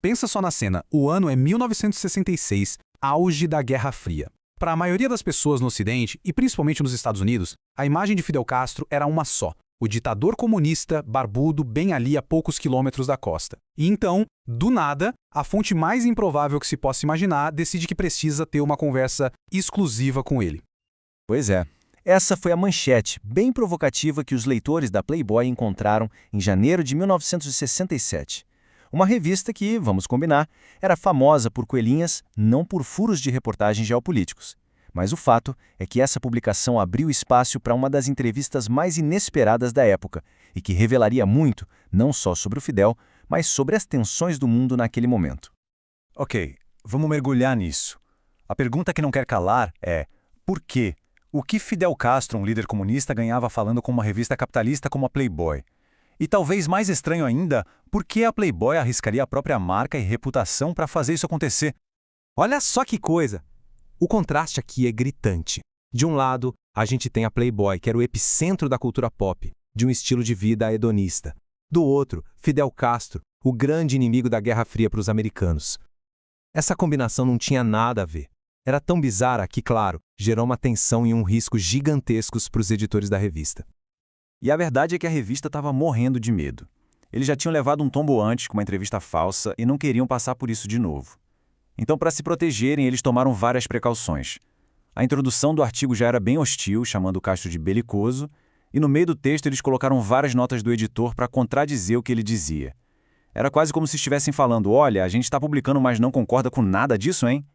Pensa só na cena, o ano é 1966, auge da Guerra Fria. Para a maioria das pessoas no Ocidente, e principalmente nos Estados Unidos, a imagem de Fidel Castro era uma só. O ditador comunista, barbudo, bem ali a poucos quilômetros da costa. E então, do nada, a fonte mais improvável que se possa imaginar decide que precisa ter uma conversa exclusiva com ele. Pois é. Essa foi a manchete bem provocativa que os leitores da Playboy encontraram em janeiro de 1967. Uma revista que, vamos combinar, era famosa por coelhinhas, não por furos de reportagens geopolíticos. Mas o fato é que essa publicação abriu espaço para uma das entrevistas mais inesperadas da época e que revelaria muito, não só sobre o Fidel, mas sobre as tensões do mundo naquele momento. Ok, vamos mergulhar nisso. A pergunta que não quer calar é: por quê? O que Fidel Castro, um líder comunista, ganhava falando com uma revista capitalista como a Playboy? E talvez mais estranho ainda, por que a Playboy arriscaria a própria marca e reputação para fazer isso acontecer? Olha só que coisa! O contraste aqui é gritante. De um lado, a gente tem a Playboy, que era o epicentro da cultura pop, de um estilo de vida hedonista. Do outro, Fidel Castro, o grande inimigo da Guerra Fria para os americanos. Essa combinação não tinha nada a ver. Era tão bizarra que, claro, gerou uma tensão e um risco gigantescos para os editores da revista. E a verdade é que a revista estava morrendo de medo. Eles já tinham levado um tombo antes com uma entrevista falsa e não queriam passar por isso de novo. Então, para se protegerem, eles tomaram várias precauções. A introdução do artigo já era bem hostil, chamando Castro de belicoso, e no meio do texto eles colocaram várias notas do editor para contradizer o que ele dizia. Era quase como se estivessem falando: olha, a gente está publicando, mas não concorda com nada disso, hein?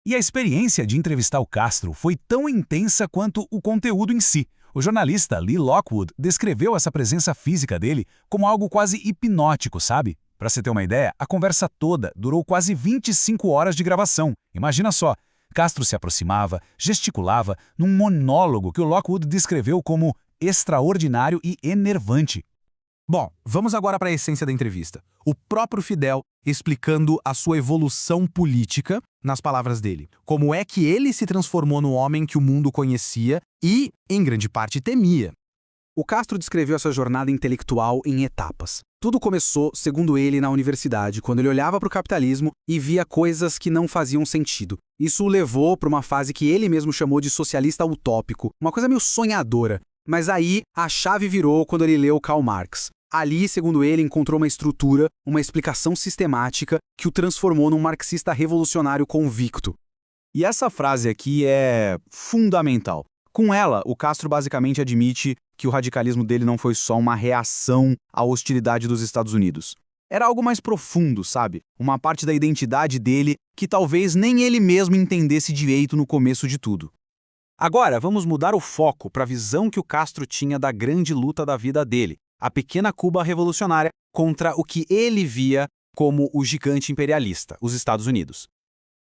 E a experiência de entrevistar o Castro foi tão intensa quanto o conteúdo em si. O jornalista Lee Lockwood descreveu essa presença física dele como algo quase hipnótico, sabe? Para você ter uma ideia, a conversa toda durou quase 25 horas de gravação. Imagina só, Castro se aproximava, gesticulava, num monólogo que o Lockwood descreveu como extraordinário e enervante. Bom, vamos agora para a essência da entrevista. O próprio Fidel explicando a sua evolução política, nas palavras dele. Como é que ele se transformou no homem que o mundo conhecia e, em grande parte, temia. O Castro descreveu essa jornada intelectual em etapas. Tudo começou, segundo ele, na universidade, quando ele olhava para o capitalismo e via coisas que não faziam sentido. Isso o levou para uma fase que ele mesmo chamou de socialista utópico, uma coisa meio sonhadora. Mas aí a chave virou quando ele leu Karl Marx. Ali, segundo ele, encontrou uma estrutura, uma explicação sistemática que o transformou num marxista revolucionário convicto. E essa frase aqui é fundamental. Com ela, o Castro basicamente admite que o radicalismo dele não foi só uma reação à hostilidade dos Estados Unidos. Era algo mais profundo, sabe? Uma parte da identidade dele que talvez nem ele mesmo entendesse direito no começo de tudo. Agora, vamos mudar o foco para a visão que o Castro tinha da grande luta da vida dele, a pequena Cuba revolucionária contra o que ele via como o gigante imperialista, os Estados Unidos.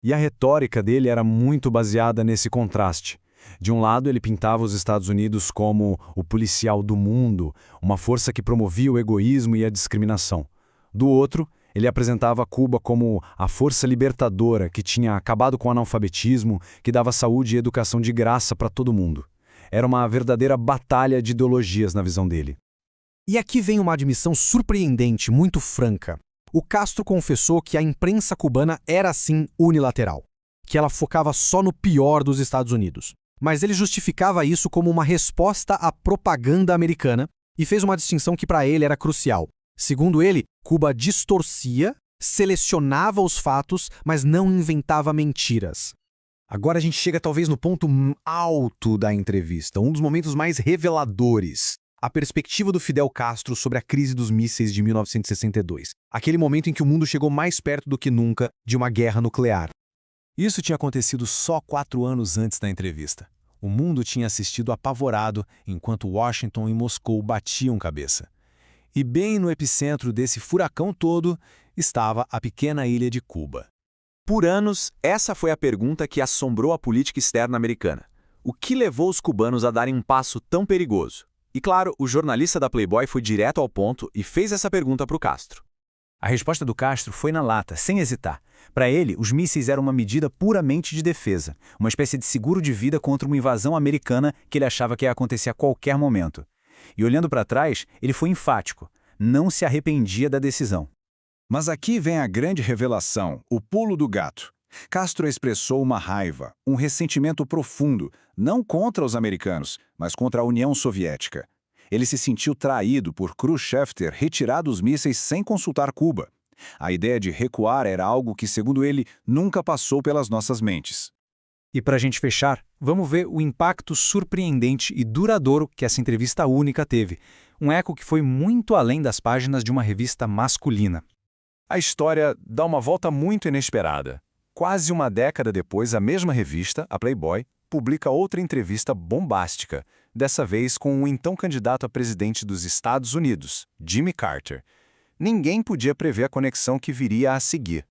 E a retórica dele era muito baseada nesse contraste. De um lado, ele pintava os Estados Unidos como o policial do mundo, uma força que promovia o egoísmo e a discriminação. Do outro, ele apresentava Cuba como a força libertadora que tinha acabado com o analfabetismo, que dava saúde e educação de graça para todo mundo. Era uma verdadeira batalha de ideologias na visão dele. E aqui vem uma admissão surpreendente, muito franca. O Castro confessou que a imprensa cubana era, sim, unilateral, que ela focava só no pior dos Estados Unidos. Mas ele justificava isso como uma resposta à propaganda americana e fez uma distinção que para ele era crucial. Segundo ele, Cuba distorcia, selecionava os fatos, mas não inventava mentiras. Agora a gente chega talvez no ponto alto da entrevista, um dos momentos mais reveladores. A perspectiva do Fidel Castro sobre a crise dos mísseis de 1962. Aquele momento em que o mundo chegou mais perto do que nunca de uma guerra nuclear. Isso tinha acontecido só 4 anos antes da entrevista. O mundo tinha assistido apavorado enquanto Washington e Moscou batiam cabeça. E bem no epicentro desse furacão todo estava a pequena ilha de Cuba. Por anos, essa foi a pergunta que assombrou a política externa americana. O que levou os cubanos a darem um passo tão perigoso? E claro, o jornalista da Playboy foi direto ao ponto e fez essa pergunta para o Castro. A resposta do Castro foi na lata, sem hesitar. Para ele, os mísseis eram uma medida puramente de defesa, uma espécie de seguro de vida contra uma invasão americana que ele achava que ia acontecer a qualquer momento. E olhando para trás, ele foi enfático, não se arrependia da decisão. Mas aqui vem a grande revelação, o pulo do gato. Castro expressou uma raiva, um ressentimento profundo, não contra os americanos, mas contra a União Soviética. Ele se sentiu traído por Khrushchev ter retirado os mísseis sem consultar Cuba. A ideia de recuar era algo que, segundo ele, nunca passou pelas nossas mentes. E para a gente fechar, vamos ver o impacto surpreendente e duradouro que essa entrevista única teve. Um eco que foi muito além das páginas de uma revista masculina. A história dá uma volta muito inesperada. Quase uma década depois, a mesma revista, a Playboy, publica outra entrevista bombástica, dessa vez com o então candidato a presidente dos Estados Unidos, Jimmy Carter. Ninguém podia prever a conexão que viria a seguir.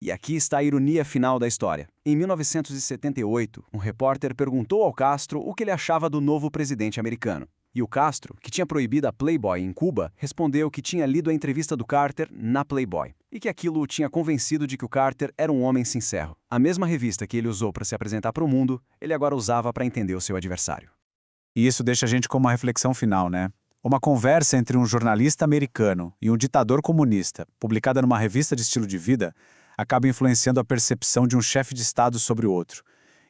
E aqui está a ironia final da história. Em 1978, um repórter perguntou ao Castro o que ele achava do novo presidente americano. E o Castro, que tinha proibido a Playboy em Cuba, respondeu que tinha lido a entrevista do Carter na Playboy e que aquilo o tinha convencido de que o Carter era um homem sincero. A mesma revista que ele usou para se apresentar para o mundo, ele agora usava para entender o seu adversário. E isso deixa a gente com uma reflexão final, né? Uma conversa entre um jornalista americano e um ditador comunista, publicada numa revista de estilo de vida, acaba influenciando a percepção de um chefe de Estado sobre o outro.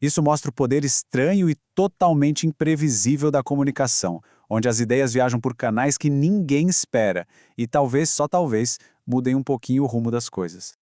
Isso mostra o poder estranho e totalmente imprevisível da comunicação, onde as ideias viajam por canais que ninguém espera e talvez, só talvez, mudem um pouquinho o rumo das coisas.